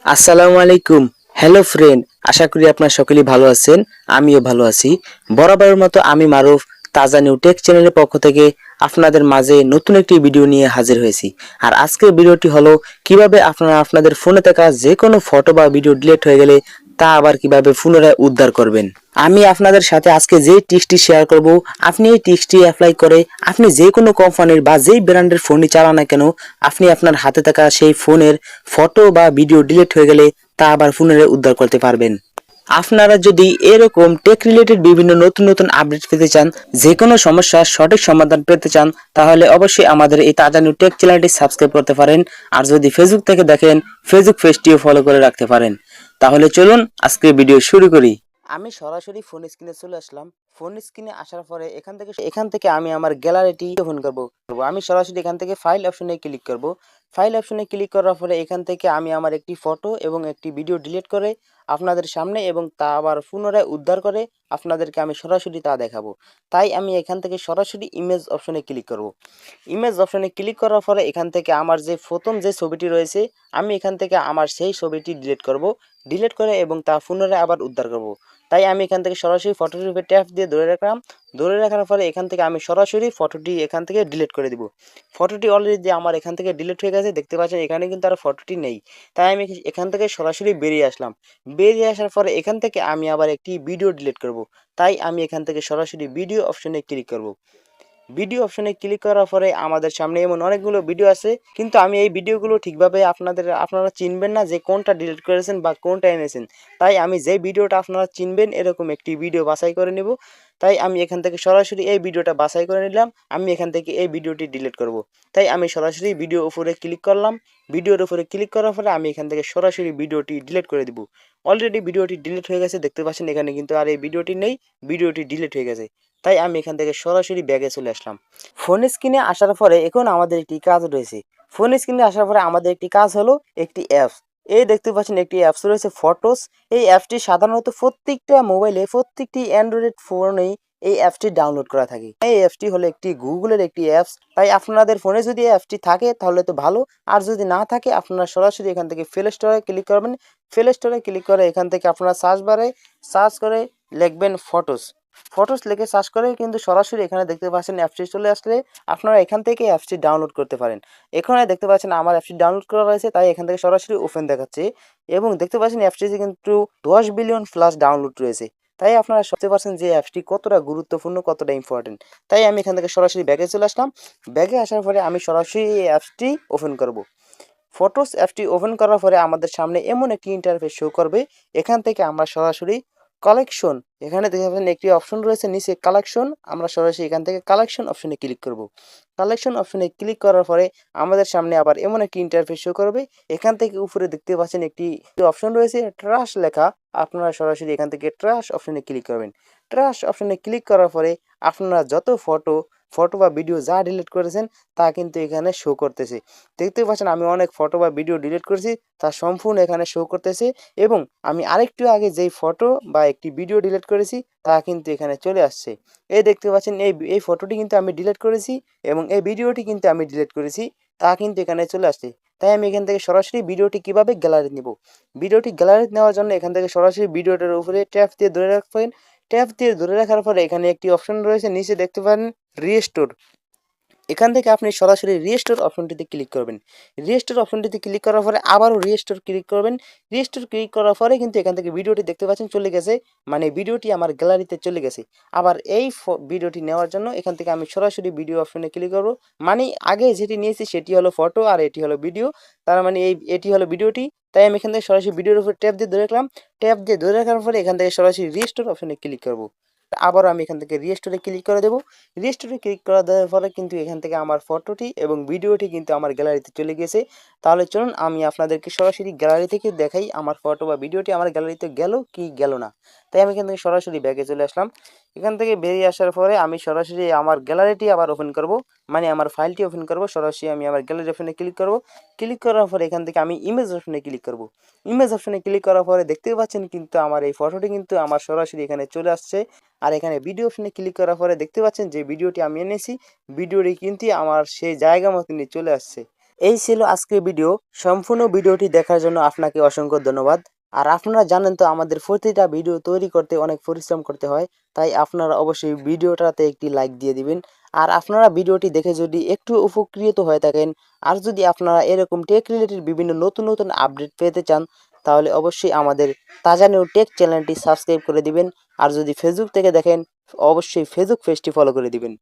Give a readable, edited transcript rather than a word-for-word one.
আসসালামু আলাইকুম। Hello friend, আশা করি আপনারা সকলেই ভালো আছেন। আমিও ভালো আছি। বরাবরের মতো আমি মারুফ তাজা নিউ টেক চ্যানেলের পক্ষ থেকে আপনাদের মাঝে নতুন একটি ভিডিও নিয়ে হাজির হয়েছি। আর আজকের ভিডিওটি হলো কিভাবে আপনারা আপনাদের ফোনে থাকা যে কোনো ফটো বা ভিডিও ডিলিট হয়ে গেলে তা আবার কিভাবে পুনরায় উদ্ধার করবেন। আমি আপনাদের সাথে আজকে যে টিপসটি শেয়ার করব, আপনি এই টিপসটি অ্যাপ্লাই করে আপনি যে কোনো কোম্পানির বা যেই ব্র্যান্ডের ফোনই চালান না কেন, আপনি আপনার হাতে থাকা সেই ফোনের ফটো বা ভিডিও ডিলিট হয়ে গেলে তা আবার পুনরায় উদ্ধার করতে পারবেন। আপনারা যদি এরকম টেক রিলেটেড বিভিন্ন নতুন নতুন আপডেট পেতে চান, যে কোনো সমস্যার সঠিক সমাধান পেতে চান, তাহলে অবশ্যই আমাদের এই তাজা নিউ টেক চ্যানেলটি সাবস্ক্রাইব করতে পারেন। আর যদি ফেসবুক থেকে দেখেন, ফেসবুক পেজটিও ফলো করে রাখতে পারেন। তাহলে চলুন আজকে ভিডিও শুরু করি। আমি সরাসরি ফোন স্ক্রিনে চলে আসলাম। ফোন স্ক্রিনে আসার পরে এখান থেকে আমি আমার গ্যালারিটি ওপেন করব। আমি সরাসরি এখান থেকে ফাইল অপশনে ক্লিক করব। ফাইল অপশনে ক্লিক করার পরে এখান থেকে আমি আমার একটি ফটো এবং একটি ভিডিও ডিলিট করে আপনাদের সামনে এবং তা আবার পুনরায় উদ্ধার করে আপনাদেরকে আমি সরাসরি তা দেখাবো। তাই আমি এখান থেকে সরাসরি ইমেজ অপশনে ক্লিক করব। ইমেজ অপশনে ক্লিক করার পরে এখান থেকে আমার যে প্রথম যে ছবিটি রয়েছে, আমি এখান থেকে আমার সেই ছবিটি ডিলিট করব। ডিলিট করে এবং তা পুনরায় আবার উদ্ধার করব। তাই আমি এখান থেকে সরাসরি ফটোটির উপরে ট্যাপ দিয়ে ধরে রাখলাম। ধরে রাখার পরে এখান থেকে আমি সরাসরি ফটোটি এখান থেকে ডিলিট করে দিব। ফটোটি অলরেডি আমার এখান থেকে ডিলিট হয়ে গেছে, দেখতে পাচ্ছেন এখানে কিন্তু আর ফটোটি নেই। তাই আমি এখান থেকে সরাসরি বেরিয়ে আসলাম। বেরিয়ে আসার পরে এখান থেকে আমি আবার একটি ভিডিও ডিলিট করব। তাই আমি এখান থেকে সরাসরি ভিডিও অপশনে ক্লিক করব। ভিডিও অপশনে ক্লিক করার পরে আমাদের সামনে এমন অনেকগুলো ভিডিও আছে, কিন্তু আমি এই ভিডিওগুলো ঠিকভাবে আপনারা চিনবেন না যে কোনটা ডিলিট করেছেন বা কোনটা এনেছেন। তাই আমি যে ভিডিওটা আপনারা চিনবেন এরকম একটি ভিডিও বাছাই করে নেব। তাই আমি এখান থেকে সরাসরি এই ভিডিওটা বাছাই করে নিলাম। আমি এখান থেকে এই ভিডিওটি ডিলিট করব। তাই আমি সরাসরি ভিডিও উপরে ক্লিক করলাম। ভিডিওর উপরে ক্লিক করার পরে আমি এখান থেকে সরাসরি ভিডিওটি ডিলিট করে দিব। অলরেডি ভিডিওটি ডিলিট হয়ে গেছে, দেখতে পাচ্ছেন এখানে কিন্তু আর এই ভিডিওটি নেই, ভিডিওটি ডিলিট হয়ে গেছে। তাই আমি এখান থেকে সরাসরি ব্যাগে চলে আসলাম। ফোন স্ক্রিনে আসার পরে এখন আমাদের একটি কাজ রয়েছে। ফোন স্ক্রিনে আসার পরে আমাদের একটি কাজ হলো একটি অ্যাপস। এই দেখতে পাচ্ছেন একটি অ্যাপস রয়েছে ফটোস। এই অ্যাপসটি সাধারণত প্রত্যেকটা মোবাইলে, প্রত্যেকটি অ্যান্ড্রয়েড ফোনেই এই অ্যাপসটি ডাউনলোড করা থাকে। এই অ্যাপসটি হলো একটি গুগলের একটি অ্যাপস। তাই আপনাদের ফোনে যদি এই অ্যাপসটি থাকে তাহলে তো ভালো, আর যদি না থাকে আপনারা সরাসরি এখান থেকে প্লে স্টোরে ক্লিক করবেন। প্লে স্টোরে ক্লিক করে এখান থেকে আপনারা সার্চ বারে সার্চ করে লিখবেন ফটোস। ফটোস লিখে সার্চ করে কিন্তু সরাসরি এখানে দেখতে পাচ্ছেন অ্যাপসটি চলে আসলে আপনারা এখান থেকে অ্যাপসটি ডাউনলোড করতে পারেন। এখানে দেখতে পাচ্ছেন আমার অ্যাপসটি ডাউনলোড করা রয়েছে, তাই এখান থেকে সরাসরি ওপেন দেখাচ্ছে এবং দেখতে পাচ্ছেন অ্যাপসটিতে কিন্তু 10 বিলিয়ন প্লাস ডাউনলোড রয়েছে। তাই আপনারা বুঝতে পারছেন যে অ্যাপসটি কতটা গুরুত্বপূর্ণ, কতটা ইম্পর্টেন্ট। তাই আমি এখান থেকে সরাসরি ব্যাগে চলে আসলাম। ব্যাগে আসার পরে আমি সরাসরি এই অ্যাপসটি ওপেন করব। ফটোস অ্যাপটি ওপেন করার পরে আমাদের সামনে এমন একটি ইন্টারফেস শো করবে। এখান থেকে আমরা সরাসরি কালেকশন, এখানে দেখতে পাচ্ছেন একটি অপশন রয়েছে নিচে কালেকশন, আমরা সরাসরি এখান থেকে কালেকশন অপশনে ক্লিক করব। কালেকশন অপশনে ক্লিক করার পরে আমাদের সামনে আবার এমন একটি ইন্টারফেস শো করবে। এখান থেকে উপরে দেখতে পাচ্ছেন একটি অপশন রয়েছে ট্রাশ লেখা, আপনারা সরাসরি এখান থেকে ট্রাশ অপশনে ক্লিক করবেন। ট্রাশ অপশনে ক্লিক করার পরে আপনারা যত ফটো ফটো বা ভিডিও যা ডিলিট করেছেন তা কিন্তু এখানে শো করতেছে। দেখতে পাচ্ছেন আমি অনেক ফটো বা ভিডিও ডিলিট করেছি, তা সম্পূর্ণ এখানে শো করতেছে এবং আমি আরেকটু আগে যেই ফটো বা একটি ভিডিও ডিলিট করেছি তা কিন্তু এখানে চলে আসছে। এই দেখতে পাচ্ছেন এই ফটোটি কিন্তু আমি ডিলিট করেছি এবং এই ভিডিওটি কিন্তু আমি ডিলিট করেছি, তা কিন্তু এখানে চলে আসছে। তাই আমি এখান থেকে সরাসরি ভিডিওটি কিভাবে গ্যালারি নিব, ভিডিওটি গ্যালারি নেওয়ার জন্য এখান থেকে সরাসরি ভিডিওটার উপরে ট্যাপ দিয়ে ধরে রাখবেন। ট্যাপ দিয়ে ধরে রাখার পরে এখানে একটি অপশন রয়েছে, নিচে দেখতে পারেন রিস্টোর। এখান থেকে আপনি সরাসরি রিস্টোর অপশনটিতে ক্লিক করবেন। রিস্টোর অপশনটিতে ক্লিক করার পরে আবারও রিস্টোর ক্লিক করবেন। রিস্টোর ক্লিক করার পরে কিন্তু এখান থেকে ভিডিওটি দেখতে পাচ্ছেন চলে গেছে, মানে ভিডিওটি আমার গ্যালারিতে চলে গেছে। আবার এই ভিডিওটি নেওয়ার জন্য এখান থেকে আমি সরাসরি ভিডিও অপশনে ক্লিক করব। মানে আগে যেটি নিয়েছি সেটি হলো ফটো আর এটি হলো ভিডিও, তার মানে এটি হলো ভিডিওটি। তাই আমি এখান থেকে সরাসরি ভিডিওর উপর ট্যাপ দিয়ে ধরে রাখলাম। ট্যাপ দিয়ে ধরে রাখার পরে এখান থেকে সরাসরি রিস্টোর অপশনে ক্লিক করব। আবারও আমি এখান থেকে রিস্টোরে ক্লিক করে দেবো। রিস্টোরে ক্লিক করা দেওয়ার ফলে কিন্তু এখান থেকে আমার ফটোটি এবং ভিডিওটি কিন্তু আমার গ্যালারিতে চলে গেছে। তাহলে চলুন আমি আপনাদেরকে সরাসরি গ্যালারি থেকে দেখাই আমার ফটো বা ভিডিওটি আমার গ্যালারিতে গেল কি গেল না। তাই আমি এখান থেকে সরাসরি ব্যাগে চলে আসলাম। এখান থেকে বেরিয়ে আসার পরে আমি সরাসরি আমার গ্যালারিটি আবার ওপেন করব, মানে আমার ফাইলটি ওপেন করব। সরাসরি আমি আমার গ্যালারি অপশনে ক্লিক করব। ক্লিক করার পরে এখান থেকে আমি ইমেজ অপশনে ক্লিক করব। ইমেজ অপশনে ক্লিক করার পরে দেখতেই পাচ্ছেন কিন্তু আমার এই ফটোটি কিন্তু আমার সরাসরি এখানে চলে আসছে। আর এখানে ভিডিও অপশনে ক্লিক করার পরে দেখতে পাচ্ছেন যে ভিডিওটি আমি এনেছি, ভিডিওটি কিন্তু আমার সেই জায়গা মতনই চলে আসছে। এই ছিল আজকের ভিডিও। সম্পূর্ণ ভিডিওটি দেখার জন্য আপনাকে অসংখ্য ধন্যবাদ। আর আপনারা জানেন তো আমাদের প্রতিটা ভিডিও তৈরি করতে অনেক পরিশ্রম করতে হয়, তাই আপনারা অবশ্যই ভিডিওটাতে একটি লাইক দিয়ে দিবেন। আর আপনারা ভিডিওটি দেখে যদি একটু উপকৃত হয়ে থাকেন, আর যদি আপনারা এরকম টেক রিলেটেড বিভিন্ন নতুন নতুন আপডেট পেতে চান, তাহলে অবশ্যই আমাদের তাজা নিউ টেক চ্যানেলটি সাবস্ক্রাইব করে দিবেন। আর যদি ফেসবুক থেকে দেখেন, অবশ্যই ফেসবুক পেজটি ফলো করে দিবেন।